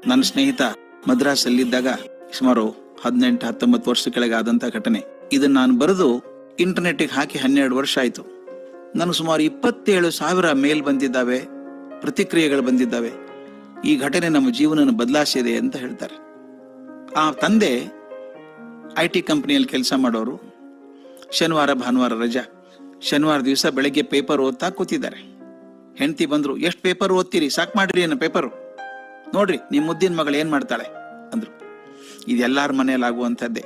ನನ್ನ ಸ್ನೇಹಿತ ಮದ್ರಾಸಲ್ಲಿದ್ದಾಗ ಸುಮಾರು 18-19 ವರ್ಷ ಕೆಳಗೆ ಆದಂತ ಘಟನೆ. ಇದನ್ನ ನಾನು ಬರೆದು ಇಂಟರ್ನೆಟ್ಗೆ ಹಾಕಿ 12 ವರ್ಷ ಆಯ್ತು. ನನಗೆ ಸುಮಾರು 27,000 ಮೇಲ್ ಬಂದಿದ್ದಾವೆ, ಪ್ರತಿಕ್ರಿಯೆಗಳು ಬಂದಿದ್ದಾವೆ. ಈ ಘಟನೆ ನಮ್ಮ ಜೀವನ ಬದಲಾಯಿಸಿದೆ ಅಂತ ಹೇಳ್ತಾರೆ. ಆ ತಂದೆ IT ಕಂಪನಿಯಲ್ಲಿ ಕೆಲಸ ಮಾಡೋರು. ಶನಿವಾರ ಭಾನುವಾರ ರಜಾ. ಶನಿವಾರ ದಿವಸ ಬೆಳಗ್ಗೆ ಪೇಪರ್ ಓದ್ತಾ ಕೂತಿದ್ದಾರೆ. ಹೆಂಡತಿ ಬಂದ್ರು, ಎಷ್ಟು ಪೇಪರ್ ಓದ್ತೀರಿ, ಸಾಕ್ ಮಾಡ್ರಿ ಏನೋ ಪೇಪರು, ನೋಡ್ರಿ ನಿಮ್ ಮುದ್ದಿನ ಮಗಳು ಏನ್ ಮಾಡ್ತಾಳೆ ಅಂದ್ರು. ಇದೆಲ್ಲಾರ ಮನೇಲಿ ಆಗುವಂಥದ್ದೇ.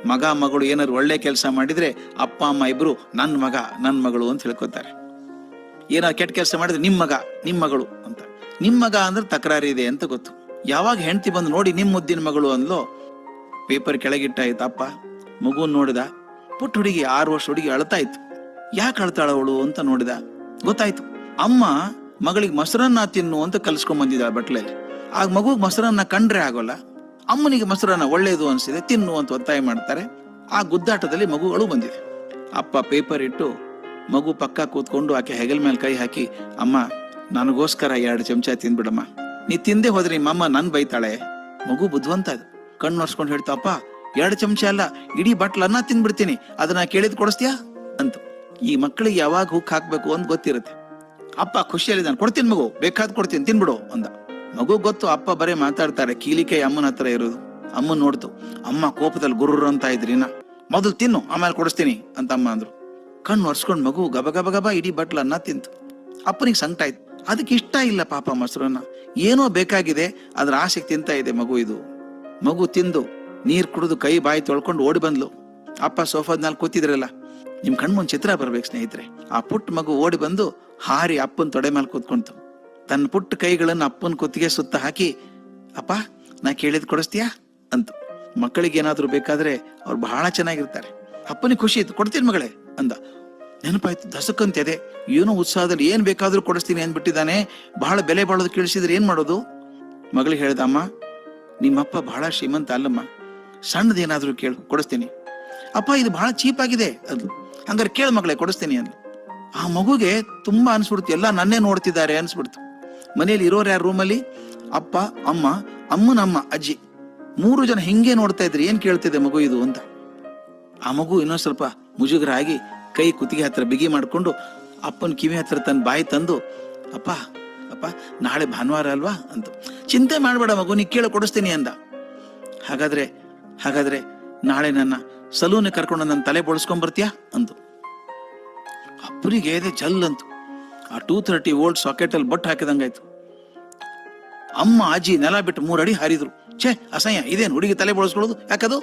ಮಗ ಮಗಳು ಏನಾದ್ರು ಒಳ್ಳೆ ಕೆಲಸ ಮಾಡಿದ್ರೆ ಅಪ್ಪ ಅಮ್ಮ ಇಬ್ರು ನನ್ ಮಗ ನನ್ ಮಗಳು ಅಂತ ಹೇಳ್ಕೊತಾರೆ. ಏನಾದ್ರು ಕೆಟ್ಟ ಕೆಲಸ ಮಾಡಿದ್ರೆ ನಿಮ್ ಮಗ ನಿಮ್ ಮಗಳು ಅಂತ. ನಿಮ್ ಮಗ ಅಂದ್ರೆ ತಕರಾರಿ ಇದೆ ಅಂತ ಗೊತ್ತು. ಯಾವಾಗ ಹೆಂಡತಿ ಬಂದು ನೋಡಿ ನಿಮ್ ಮುದ್ದಿನ ಮಗಳು ಅಂದ್ಲೋ, ಪೇಪರ್ ಕೆಳಗಿಟ್ಟಾಯ್ತು. ಅಪ್ಪ ಮಗುನ್ ನೋಡಿದ. ಪುಟ್ಟ ಹುಡುಗಿ, 6 ವರ್ಷ ಹುಡುಗಿ ಅಳ್ತಾ ಇತ್ತು. ಯಾಕೆ ಅಳ್ತಾಳ ಅವಳು ಅಂತ ನೋಡಿದ. ಗೊತ್ತಾಯ್ತು, ಅಮ್ಮ ಮಗಳಿಗೆ ಮೊಸರನ್ನ ತಿನ್ನು ಅಂತ ಕಲ್ಸ್ಕೊಂಡ್ ಬಂದಿದ್ದಾಳೆ ಬಟ್ಲಲ್ಲಿ. ಆಗ ಮಗುಗ್ ಮೊಸರನ್ನ ಕಂಡ್ರೆ ಆಗೋಲ್ಲ, ಅಮ್ಮನಿಗೆ ಮೊಸರನ್ನ ಒಳ್ಳೇದು ಅನ್ಸಿದೆ, ತಿನ್ನು ಅಂತ ಒತ್ತಾಯ ಮಾಡ್ತಾರೆ. ಆ ಗುದ್ದಾಟದಲ್ಲಿ ಮಗುಗಳು ಬಂದಿದೆ. ಅಪ್ಪ ಪೇಪರ್ ಇಟ್ಟು ಮಗು ಪಕ್ಕ ಕೂತ್ಕೊಂಡು ಆಕೆ ಹೆಗಲ್ ಮೇಲೆ ಕೈ ಹಾಕಿ, ಅಮ್ಮ ನನಗೋಸ್ಕರ 2 ಚಮಚ ತಿಂದ್ಬಿಡಮ್ಮ, ನೀ ತಿಂದೆ ಹೋದ್ರೆ ನಿಮ್ಮಮ್ಮ ನನ್ ಬೈತಾಳೆ. ಮಗು ಬುದ್ಧಿವಂತ ಅದು. ಕಣ್ಣು ಒರ್ಸ್ಕೊಂಡು ಹೇಳ್ತಾ, ಅಪ್ಪ 2 ಚಮಚ ಅಲ್ಲ, ಇಡೀ ಬಟ್ಲನ್ನ ತಿಂದ್ಬಿಡ್ತೀನಿ, ಅದನ್ನ ಕೇಳಿದ್ ಕೊಡಿಸ್ತೀಯಾ ಅಂತ. ಈ ಮಕ್ಕಳಿಗೆ ಯಾವಾಗ ಹುಕ್ ಹಾಕ್ಬೇಕು ಅಂತ ಗೊತ್ತಿರುತ್ತೆ. ಅಪ್ಪ ಖುಷಿಯಲ್ಲಿ ನಾನು ಕೊಡ್ತೀನಿ ಮಗು, ಬೇಕಾದ್ ಕೊಡ್ತೀನಿ, ತಿನ್ಬಿಡು ಅಂದ. ಮಗು ಗೊತ್ತು ಅಪ್ಪ ಬರೇ ಮಾತಾಡ್ತಾರೆ, ಕೀಲಿಕೆ ಅಮ್ಮನ ಹತ್ರ ಇರೋದು. ಅಮ್ಮನ್ ನೋಡ್ತು. ಅಮ್ಮ ಕೋಪದಲ್ಲಿ ಗುರ್ರ ಅಂತ ಇದ್ರಿನ, ಮೊದಲು ತಿನ್ನು ಆಮೇಲೆ ಕೊಡಿಸ್ತೀನಿ ಅಂತ ಅಮ್ಮ ಅಂದ್ರು. ಕಣ್ಣು ಒರ್ಸ್ಕೊಂಡ್ ಮಗು ಗಬ ಗಬ ಗಬ ಇಡೀ ಬಟ್ಲನ್ನ ತಿಂತು. ಅಪ್ಪನಿಗೆ ಸಂಕಟ ಆಯ್ತು. ಅದಕ್ಕೆ ಇಷ್ಟ ಇಲ್ಲ ಪಾಪ ಮೊಸರನ್ನ, ಏನೋ ಬೇಕಾಗಿದೆ ಅದ್ರ ಆಸೆಗೆ ತಿಂತ ಇದೆ ಮಗು. ಇದು ಮಗು ತಿಂದು ನೀರ್ ಕುಡಿದು ಕೈ ಬಾಯಿ ತೊಳ್ಕೊಂಡು ಓಡಿ ಬಂದ್ಲು. ಅಪ್ಪ ಸೋಫಾದ ಮೇಲೆ ಕೂತಿದ್ರಲ್ಲ, ನಿಮ್ ಕಣ್ಮುಂದ್ ಚಿತ್ರ ಬರ್ಬೇಕು ಸ್ನೇಹಿತರೆ. ಆ ಪುಟ್ಟ ಮಗು ಓಡಿ ಬಂದು ಹಾರಿ ಅಪ್ಪನ್ ತೊಡೆ ಮೇಲೆ ಕೂತ್ಕೊಂತು. ತನ್ನ ಪುಟ್ಟ ಕೈಗಳನ್ನು ಅಪ್ಪನ ಕುತ್ತಿಗೆ ಸುತ್ತ ಹಾಕಿ, ಅಪ್ಪ ನಾ ಕೇಳಿದ್ ಕೊಡಿಸ್ತೀಯಾ ಅಂತ. ಮಕ್ಕಳಿಗೆ ಏನಾದ್ರು ಬೇಕಾದ್ರೆ ಅವ್ರು ಬಹಳ ಚೆನ್ನಾಗಿರ್ತಾರೆ. ಅಪ್ಪನಿಗೆ ಖುಷಿ ಇತ್ತು, ಕೊಡ್ತೀನಿ ಮಗಳೇ ಅಂದ. ನೆನಪಾಯ್ತು, ದಸಕ್ಕಂತಿದೆ, ಏನೋ ಉತ್ಸಾಹದಲ್ಲಿ ಏನ್ ಬೇಕಾದ್ರೂ ಕೊಡಿಸ್ತೀನಿ ಅಂದ್ಬಿಟ್ಟಿದ್ದಾನೆ. ಬಹಳ ಬೆಲೆ ಬಾಳೋದು ಕೇಳಿಸಿದ್ರೆ ಏನ್ ಮಾಡೋದು? ಮಗಳಿಗೆ ಹೇಳ್ದ, ಅಮ್ಮ ನಿಮ್ಮಪ್ಪ ಬಹಳ ಶ್ರೀಮಂತ ಅಲ್ಲಮ್ಮ, ಸಣ್ಣದೇನಾದ್ರೂ ಕೇಳು ಕೊಡಿಸ್ತೀನಿ. ಅಪ್ಪ ಇದು ಬಹಳ ಚೀಪ್ ಆಗಿದೆ ಅಂದ್ಲು. ಹಂಗಾರೆ ಕೇಳ ಮಗಳೇ ಕೊಡಿಸ್ತೀನಿ ಅಂದ್ಲು. ಆ ಮಗುಗೆ ತುಂಬಾ ಅನ್ಸ್ಬಿಡ್ತು, ಎಲ್ಲ ನನ್ನೇ ನೋಡ್ತಿದ್ದಾರೆ ಅನ್ಸ್ಬಿಡ್ತು. ಮನೇಲಿ ಇರೋರು ಯಾರು ರೂಮಲ್ಲಿ? ಅಪ್ಪ, ಅಮ್ಮ, ಅಮ್ಮನಮ್ಮ, ಅಜ್ಜಿ, 3 ಜನ ಹಿಂಗೆ ನೋಡ್ತಾ ಇದ್ರಿ, ಏನ್ ಕೇಳ್ತಿದೆ ಮಗು ಇದು ಅಂತ. ಆ ಮಗು ಇನ್ನೊಂದ್ ಸ್ವಲ್ಪ ಮುಜುಗರ ಆಗಿ ಕೈ ಕುತ್ತಿಗೆ ಹತ್ರ ಬಿಗಿ ಮಾಡ್ಕೊಂಡು ಅಪ್ಪನ ಕಿವಿ ಹತ್ರ ತನ್ನ ಬಾಯಿ ತಂದು, ಅಪ್ಪ ಅಪ್ಪ ನಾಳೆ ಭಾನುವಾರ ಅಲ್ವಾ ಅಂತ. ಚಿಂತೆ ಮಾಡ್ಬೇಡ ಮಗು, ನೀ ಕೇಳ ಕೊಡಿಸ್ತೀನಿ ಅಂದ. ಹಾಗಾದ್ರೆ ನಾಳೆ ನನ್ನ ಸಲೂನ್ ಕರ್ಕೊಂಡು ನನ್ನ ತಲೆ ಬೋಳ್ಸ್ಕೊಂಡ್ ಬರ್ತೀಯಾ ಅಂದು. ಅಪ್ಪನಿಗೆ ಇದೆ ಜಲ್ ಅಂತು. ಆ 230 ವೋಲ್ಟ್ ಸಾಕೆಟ್ ಅಲ್ಲಿ ಬಟ್ ಹಾಕಿದಂಗಾಯ್ತು. ಅಮ್ಮ ಅಜ್ಜಿ ನೆಲ ಬಿಟ್ಟು 3 ಅಡಿ ಹಾರಿದ್ರು. ಛೇ ಅಸಹ್ಯ, ಇದೇನು ಹುಡುಗಿ ತಲೆ ಬೋಳ್ಸ್ಕೊಳ್ಳೋದು, ಯಾಕದು?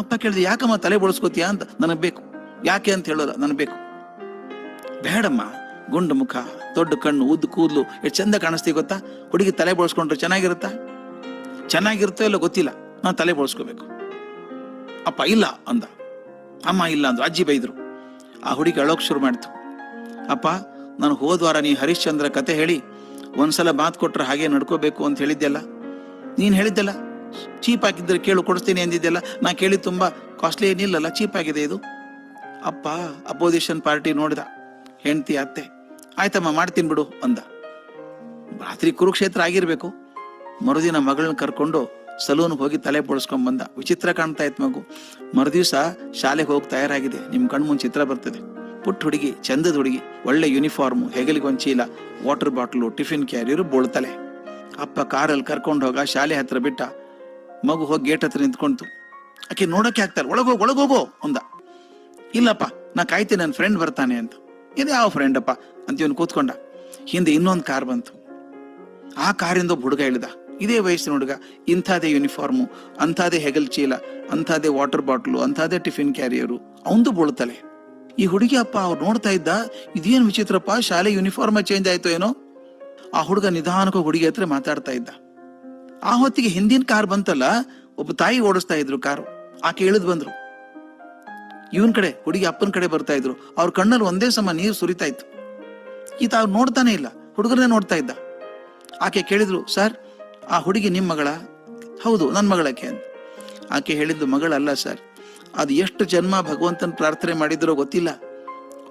ಅಪ್ಪ ಕೇಳಿದೆ, ಯಾಕಮ್ಮ ತಲೆ ಬೋಳ್ಸ್ಕೋತೀಯ ಅಂತ. ನನಗ್ ಬೇಕು. ಯಾಕೆ ಅಂತ ಹೇಳೋಲ್ಲ, ನನಗ್ ಬೇಕು. ಬೇಡಮ್ಮ, ಗುಂಡು ಮುಖ, ದೊಡ್ಡ ಕಣ್ಣು, ಉದ್ದು ಕೂದಲು, ಎಷ್ಟು ಚಂದ ಕಾಣಿಸ್ತೀವಿ ಗೊತ್ತಾ? ಹುಡುಗಿ ತಲೆ ಬೋಳ್ಸ್ಕೊಂಡ್ರೆ ಚೆನ್ನಾಗಿರುತ್ತಾ? ಚೆನ್ನಾಗಿರುತ್ತೋ ಇಲ್ಲ ಗೊತ್ತಿಲ್ಲ, ನಾನು ತಲೆ ಬೋಳ್ಸ್ಕೋಬೇಕು. ಅಪ್ಪ ಇಲ್ಲ ಅಂದ. ಅಮ್ಮ ಇಲ್ಲ ಅಂದ್ರು. ಅಜ್ಜಿ ಬೈದ್ರು. ಆ ಹುಡುಗಿ ಅಳೋಕ್ ಶುರು ಮಾಡ್ತು. ಅಪ್ಪ ನಾನು ಹೋದ್ವಾರ ನೀ ಹರಿಶ್ಚಂದ್ರ ಕತೆ ಹೇಳಿ ಒಂದ್ಸಲ ಮಾತು ಕೊಟ್ರೆ ಹಾಗೆ ನಡ್ಕೋಬೇಕು ಅಂತ ಹೇಳಿದ್ದೆಲ್ಲ, ನೀನ್ ಹೇಳಿದ್ದೆಲ್ಲ ಚೀಪ್ ಆಗಿದ್ರೆ ಕೇಳು ಕೊಡಿಸ್ತೀನಿ ಅಂದಿದ್ದೆಲ್ಲ. ನಾ ಕೇಳಿ ತುಂಬಾ ಕಾಸ್ಟ್ಲಿ ಏನಿಲ್ಲಲ್ಲ, ಚೀಪ್ ಆಗಿದೆ ಇದು. ಅಪ್ಪ ಅಪೋಸಿಷನ್ ಪಾರ್ಟಿ ನೋಡಿದ. ಹೆಂಡತಿ ಅತ್ತೆ, ಆಯ್ತಮ್ಮ ಮಾಡ್ತೀನಿ ಬಿಡು ಅಂದ. ರಾತ್ರಿ ಕುರುಕ್ಷೇತ್ರ ಆಗಿರ್ಬೇಕು. ಮರುದಿನ ಮಗಳನ್ನ ಕರ್ಕೊಂಡು ಸಲೂನ್ ಹೋಗಿ ತಲೆ ಬೋಳ್ಸ್ಕೊಂಡ್ ಬಂದ. ವಿಚಿತ್ರ ಕಾಣ್ತಾ ಇತ್ತು ಮಗು. ಮರುದಿವ್ಸ ಶಾಲೆಗೆ ಹೋಗಿ ತಯಾರಾಗಿದೆ. ನಿಮ್ ಕಣ್ಮುಂದ್ ಚಿತ್ರ ಬರ್ತದೆ. ಪುಟ್ಟ ಹುಡುಗಿ, ಚಂದದ ಹುಡುಗಿ, ಒಳ್ಳೆ ಯೂನಿಫಾರ್ಮು, ಹೆಗಲಿಗೊಂದು ಚೀಲ, ವಾಟರ್ ಬಾಟ್ಲು, ಟಿಫಿನ್ ಕ್ಯಾರಿಯರು, ಬೋಳ್ತಲೆ. ಅಪ್ಪ ಕಾರಲ್ಲಿ ಕರ್ಕೊಂಡು ಹೋಗ, ಶಾಲೆ ಹತ್ರ ಬಿಟ್ಟ. ಮಗು ಹೋಗಿ ಗೇಟ್ ಹತ್ರ ನಿಂತ್ಕೊಂತು. ಆಕೆ ನೋಡಕ್ಕೆ ಆಗ್ತಾರೆ. ಒಳಗೋಗೋ ಅಂದ. ಇಲ್ಲಪ್ಪ ನಾ ಕಾಯ್ತೀನಿ, ನನ್ನ ಫ್ರೆಂಡ್ ಬರ್ತಾನೆ ಅಂತ. ಇದು ಯಾವ ಫ್ರೆಂಡ್ ಅಪ್ಪ ಅಂತ ಇವನು ಕೂತ್ಕೊಂಡ. ಹಿಂದೆ ಇನ್ನೊಂದು ಕಾರ್ ಬಂತು. ಆ ಕಾರಿಂದ ಒಬ್ಬ ಹುಡುಗ ಇಳಿದ. ಇದೇ ವಯಸ್ಸಿನ ಹುಡುಗ, ಇಂಥದೇ ಯೂನಿಫಾರ್ಮು, ಅಂಥದೇ ಹೆಗಲ್ ಚೀಲ, ಅಂಥದೇ ವಾಟರ್ ಬಾಟ್ಲು, ಅಂಥದೇ ಟಿಫಿನ್ ಕ್ಯಾರಿಯರು, ಅವಂದು ಬೋಳ್ತಲೆ. ಈ ಹುಡುಗಿ ಅಪ್ಪ ಅವ್ರು ನೋಡ್ತಾ ಇದ್ದ, ಇದೇನು ವಿಚಿತ್ರಪ್ಪ, ಶಾಲೆ ಯೂನಿಫಾರ್ಮ್ ಚೇಂಜ್ ಆಯ್ತು ಏನೋ. ಆ ಹುಡುಗ ನಿಧಾನಕ್ಕೆ ಹುಡುಗಿ ಹತ್ರ ಮಾತಾಡ್ತಾ ಇದ್ದ. ಆ ಹೊತ್ತಿಗೆ ಹಿಂದಿನ ಕಾರ್ ಬಂತಲ್ಲ, ಒಬ್ಬ ತಾಯಿ ಓಡಿಸ್ತಾ ಇದ್ರು ಕಾರು. ಆಕೆ ಇಳಿದ್ ಬಂದ್ರು. ಇವನ್ ಕಡೆ ಹುಡುಗಿ ಅಪ್ಪನ ಕಡೆ ಬರ್ತಾ ಇದ್ರು. ಅವ್ರ ಕಣ್ಣಲ್ಲಿ ಒಂದೇ ಸಮ ನೀರು ಸುರಿತಾ ಇತ್ತು. ಈತ ಅವ್ರು ನೋಡ್ತಾನೆ ಇಲ್ಲ, ಹುಡುಗರನ್ನೇ ನೋಡ್ತಾ ಇದ್ದ. ಆಕೆ ಕೇಳಿದ್ರು, ಸರ್ ಆ ಹುಡುಗಿ ನಿಮ್ ಮಗಳ? ಹೌದು ನನ್ ಮಗಳಕ್ಕೆ ಅಂತ. ಆಕೆ ಹೇಳಿದ್ದು, ಮಗಳಲ್ಲ ಸರ್, ಅದು ಎಷ್ಟು ಜನ್ಮ ಭಗವಂತನ ಪ್ರಾರ್ಥನೆ ಮಾಡಿದ್ರೋ ಗೊತ್ತಿಲ್ಲ,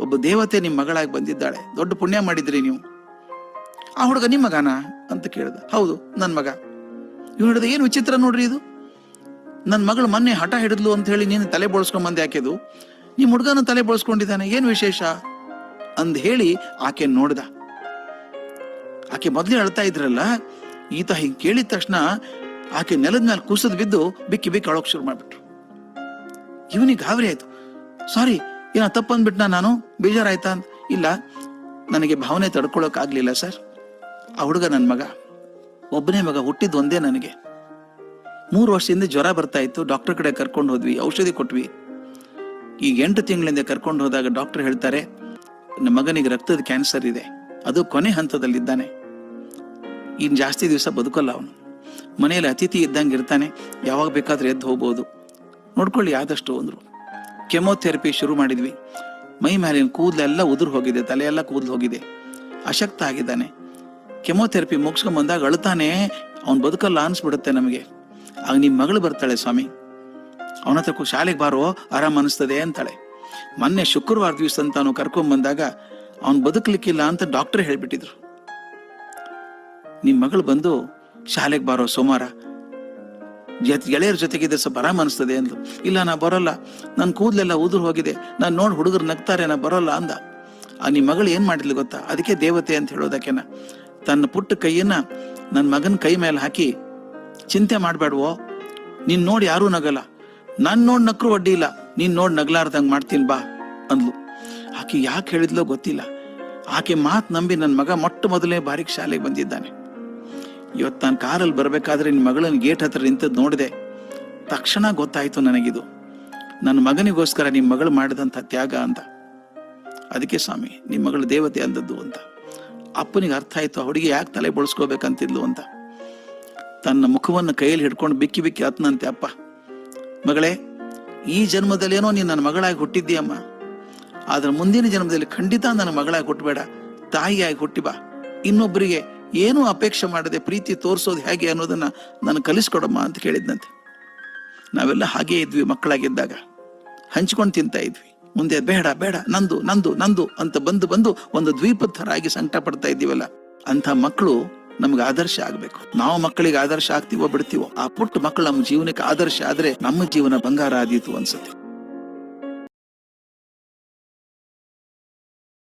ಒಬ್ಬ ದೇವತೆ ನಿಮ್ ಮಗಳಾಗಿ ಬಂದಿದ್ದಾಳೆ, ದೊಡ್ಡ ಪುಣ್ಯ ಮಾಡಿದ್ರಿ ನೀವು. ಆ ಹುಡುಗ ನಿಮ್ ಮಗನಾ ಅಂತ ಕೇಳಿದ. ಹೌದು ನನ್ ಮಗ. ಇವ್ ಹಿಡಿದ ಏನು ವಿಚಿತ್ರ ನೋಡ್ರಿ ಇದು, ನನ್ನ ಮಗಳು ಮೊನ್ನೆ ಹಠ ಹಿಡಿದ್ಲು ಅಂತ ಹೇಳಿ ನೀನು ತಲೆ ಬೋಳ್ಸ್ಕೊಂಬಂದೆ ಯಾಕೆದು, ನಿಮ್ಮ ಹುಡುಗನ ತಲೆ ಬೋಳ್ಸ್ಕೊಂಡಿದ್ದಾನೆ, ಏನು ವಿಶೇಷ ಅಂದ್ ಹೇಳಿ ಆಕೆ ನೋಡ್ದ. ಆಕೆ ಮೊದ್ಲೇ ಅಳ್ತಾ ಇದ್ರಲ್ಲ, ಈತ ಹಿಂಗೆ ಕೇಳಿದ ತಕ್ಷಣ ಆಕೆ ನೆಲದ ಮೇಲೆ ಕುಸಿದ್ ಬಿದ್ದು ಬಿಕ್ಕಿ ಬಿಕ್ಕಿ ಅಳೋಕ್ ಶುರು ಮಾಡ್ಬಿಟ್ರು. ಇವನಿಗೆ ಗಾಬರಿ ಆಯ್ತು. ಸಾರಿ, ಏನೋ ತಪ್ಪಂದ್ಬಿಟ್ನಾ ನಾನು, ಬೇಜಾರಾಯ್ತಾ ಅಂತ. ಇಲ್ಲ, ನನಗೆ ಭಾವನೆ ತಡ್ಕೊಳಕ್ ಆಗ್ಲಿಲ್ಲ ಸರ್. ಆ ಹುಡುಗ ನನ್ನ ಮಗ, ಒಬ್ಬನೇ ಮಗ, ಹುಟ್ಟಿದ್ ಒಂದೇ ನನಗೆ. 3 ವರ್ಷದಿಂದ ಜ್ವರ ಬರ್ತಾ ಇತ್ತು, ಡಾಕ್ಟರ್ ಕಡೆ ಕರ್ಕೊಂಡು ಹೋದ್ವಿ, ಔಷಧಿ ಕೊಟ್ವಿ. ಈಗ 8 ತಿಂಗಳಿಂದ ಕರ್ಕೊಂಡು ಹೋದಾಗ ಡಾಕ್ಟರ್ ಹೇಳ್ತಾರೆ, ನಮ್ಮ ಮಗನಿಗೆ ರಕ್ತದ ಕ್ಯಾನ್ಸರ್ ಇದೆ, ಅದು ಕೊನೆ ಹಂತದಲ್ಲಿದ್ದಾನೆ, ಇನ್ ಜಾಸ್ತಿ ದಿವಸ ಬದುಕಲ್ಲ ಅವನು, ಮನೆಯಲ್ಲಿ ಅತಿಥಿ ಇದ್ದಂಗೆ ಇರ್ತಾನೆ, ಯಾವಾಗ ಬೇಕಾದ್ರೆ ಎದ್ದು ಹೋಗ್ಬೋದು, ನೋಡ್ಕೊಳ್ಳಿ ಆದಷ್ಟು ಅಂದ್ರು. ಕೆಮೊಥೆರಪಿ ಶುರು ಮಾಡಿದ್ವಿ. ಮೈ ಮೇಲಿನ ಕೂದಲೆಲ್ಲ ಉದುರು ಹೋಗಿದೆ, ತಲೆಯೆಲ್ಲ ಕೂದಲು ಹೋಗಿದೆ, ಅಶಕ್ತ ಆಗಿದ್ದಾನೆ. ಕೆಮೊಥೆರಪಿ ಮುಗಿಸ್ಕೊಂಡ್ ಬಂದಾಗ ಅಳ್ತಾನೆ, ಅವ್ನು ಬದುಕಲ್ಲ ಅನ್ಸ್ಬಿಡುತ್ತೆ ನಮಗೆ. ಆಗ ನಿಮ್ ಮಗಳು ಬರ್ತಾಳೆ, ಸ್ವಾಮಿ ಅವನ ಹತ್ರ ಶಾಲೆಗೆ ಬಾರೋ, ಆರಾಮ್ ಅನಿಸ್ತದೆ ಅಂತಾಳೆ. ಮೊನ್ನೆ ಶುಕ್ರವಾರ ದಿವಸ ಅಂತ ಅವನು ಕರ್ಕೊಂಡ್ ಬಂದಾಗ ಅವ್ನು ಬದುಕಲಿಕ್ಕಿಲ್ಲ ಅಂತ ಡಾಕ್ಟರ್ ಹೇಳ್ಬಿಟ್ಟಿದ್ರು. ನಿಮ್ ಮಗಳು ಬಂದು ಶಾಲೆಗೆ ಬಾರೋ ಸೋಮವಾರ, ಗೆಳೆಯರ ಜೊತೆಗಿದ್ರೆ ಸ್ವಲ್ಪ ಆರಾಮ್ ಅನಿಸ್ತದೆ ಅಂದ್ಲು. ಇಲ್ಲ, ನಾ ಬರೋಲ್ಲ, ನನ್ ಕೂದಲೆಲ್ಲ ಉದುರು ಹೋಗಿದೆ, ನಾನ್ ನೋಡಿ ಹುಡುಗರು ನಗ್ತಾರೆ, ನಾ ಬರೋಲ್ಲ ಅಂದ. ಆ ನಿಮ್ ಮಗಳು ಏನ್ ಮಾಡಿದ್ಲು ಗೊತ್ತಾ, ಅದಕ್ಕೆ ದೇವತೆ ಅಂತ ಹೇಳೋದಕ್ಕೆನ ತನ್ನ ಪುಟ್ಟ ಕೈಯನ್ನ ನನ್ನ ಮಗನ ಕೈ ಮೇಲೆ ಹಾಕಿ, ಚಿಂತೆ ಮಾಡ್ಬೇಡ್ವೋ, ನೀನ್ ನೋಡಿ ಯಾರೂ ನಗಲ್ಲ, ನಾನ್ ನೋಡ್ ನಕ್ರು ಅಡ್ಡಿ ಇಲ್ಲ, ನೀನ್ ನೋಡ್ ನಗ್ಲಾರ್ದಂಗ್ ಮಾಡ್ತೀನಿ ಬಾ ಅಂದ್ಲು. ಆಕೆ ಯಾಕೆ ಹೇಳಿದ್ಲೋ ಗೊತ್ತಿಲ್ಲ, ಆಕೆ ಮಾತ್ ನಂಬಿ ನನ್ನ ಮಗ ಮೊಟ್ಟ ಮೊದಲನೇ ಬಾರಿಗೆ ಶಾಲೆಗೆ ಬಂದಿದ್ದಾನೆ. ಇವತ್ತು ನಾನು ಕಾರಲ್ಲಿ ಬರ್ಬೇಕಾದ್ರೆ ನಿನ್ ಮಗಳನ್ನ ಗೇಟ್ ಹತ್ರ ನಿಂತದ್ ನೋಡಿದೆ, ತಕ್ಷಣ ಗೊತ್ತಾಯ್ತು ನನಗಿದು ನನ್ನ ಮಗನಿಗೋಸ್ಕರ ನಿಮ್ ಮಗಳು ಮಾಡಿದಂತ ತ್ಯಾಗ ಅಂತ. ಅದಕ್ಕೆ ಸ್ವಾಮಿ ನಿಮ್ ಮಗಳು ದೇವತೆ ಅಂದದ್ದು ಅಂತ. ಅಪ್ಪನಿಗೆ ಅರ್ಥ ಆಯ್ತು, ಹುಡುಗಿ ಯಾಕೆ ತಲೆ ಬಳಸ್ಕೋಬೇಕಂತಿದ್ಲು ಅಂತ. ತನ್ನ ಮುಖವನ್ನು ಕೈಯಲ್ಲಿ ಹಿಡ್ಕೊಂಡು ಬಿಕ್ಕಿ ಬಿಕ್ಕಿ ಹತ್ನಂತೆ, ಅಪ್ಪ ಮಗಳೇ, ಈ ಜನ್ಮದಲ್ಲೇನೋ ನೀನ್ ನನ್ನ ಮಗಳಾಗಿ ಹುಟ್ಟಿದ್ದೀಯಮ್ಮ, ಆದ್ರೆ ಮುಂದಿನ ಜನ್ಮದಲ್ಲಿ ಖಂಡಿತ ನನ್ನ ಮಗಳಾಗಿ ಹುಟ್ಟಬೇಡ, ತಾಯಿಯಾಗಿ ಹುಟ್ಟಿ ಬಾ, ಇನ್ನೊಬ್ಬರಿಗೆ ಏನೂ ಅಪೇಕ್ಷೆ ಮಾಡದೆ ಪ್ರೀತಿ ತೋರಿಸೋದು ಹೇಗೆ ಅನ್ನೋದನ್ನ ನಾನು ಕಲಿಸ್ಕೊಡಮ್ಮ ಅಂತ ಕೇಳಿದ್ನಂತೆ. ನಾವೆಲ್ಲ ಹಾಗೇ ಇದ್ವಿ, ಮಕ್ಕಳಾಗಿದ್ದಾಗ ಹಂಚ್ಕೊಂಡು ತಿಂತಾ ಇದ್ವಿ. ಮುಂದೆ ಬೇಡ ಬೇಡ ನಂದು ನಂದು ನಂದು ಅಂತ ಬಂದು ಬಂದು ಒಂದು ದ್ವೀಪದ ಥರ ಆಗಿ ಸಂಕಟ ಪಡ್ತಾ ಇದ್ದೀವಲ್ಲ, ಅಂತ ಮಕ್ಕಳು ನಮ್ಗೆ ಆದರ್ಶ ಆಗ್ಬೇಕು. ನಾವು ಮಕ್ಕಳಿಗೆ ಆದರ್ಶ ಆಗ್ತೀವೋ ಬಿಡ್ತೀವೋ, ಆ ಪುಟ್ಟ ಮಕ್ಕಳು ನಮ್ಮ ಜೀವನಕ್ಕೆ ಆದರ್ಶ ಆದ್ರೆ ನಮ್ಮ ಜೀವನ ಬಂಗಾರ ಆದೀತು ಅನ್ಸುತ್ತೆ.